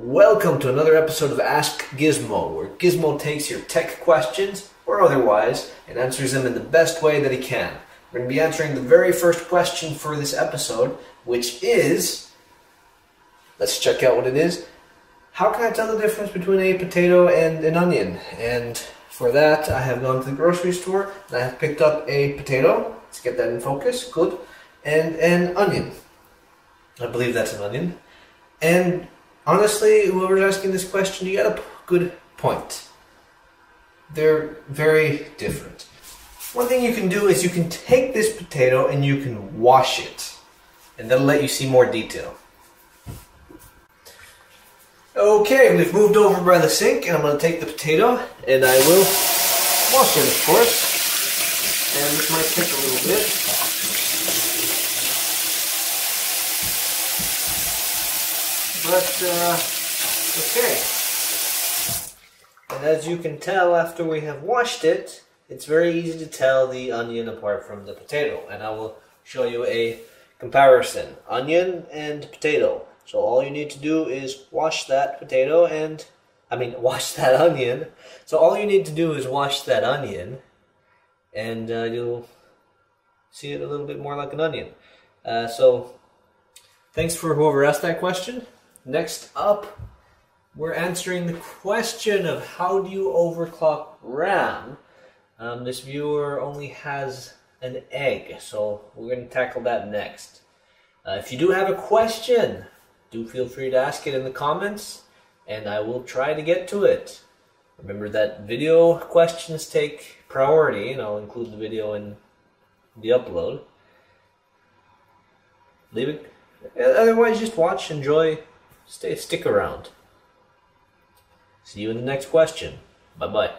Welcome to another episode of Ask Gizmo, where Gizmo takes your tech questions, or otherwise, and answers them in the best way that he can. We're going to be answering the very first question for this episode, which is, let's check out what it is. How can I tell the difference between a potato and an onion? And for that, I have gone to the grocery store, and I have picked up a potato. Let's get that in focus, good. And an onion. I believe that's an onion. And honestly, whoever's asking this question, you got a good point. They're very different. One thing you can do is you can take this potato and you can wash it. And that'll let you see more detail. Okay, we've moved over by the sink and I'm going to take the potato and I will wash it, of course. And this might take a little bit. But, okay. And as you can tell after we have washed it, it's very easy to tell the onion apart from the potato. And I will show you a comparison. Onion and potato. So all you need to do is wash that potato and, wash that onion. So all you need to do is wash that onion and you'll see it a little bit more like an onion. So thanks for whoever asked that question. Next up, we're answering the question of how do you overclock RAM? This viewer only has an egg, so we're going to tackle that next. If you do have a question, do feel free to ask it in the comments, and I will try to get to it. Remember that video questions take priority, and I'll include the video in the upload. Leave it. Otherwise, just watch, enjoy. Stick around. See you in the next question. Bye-bye.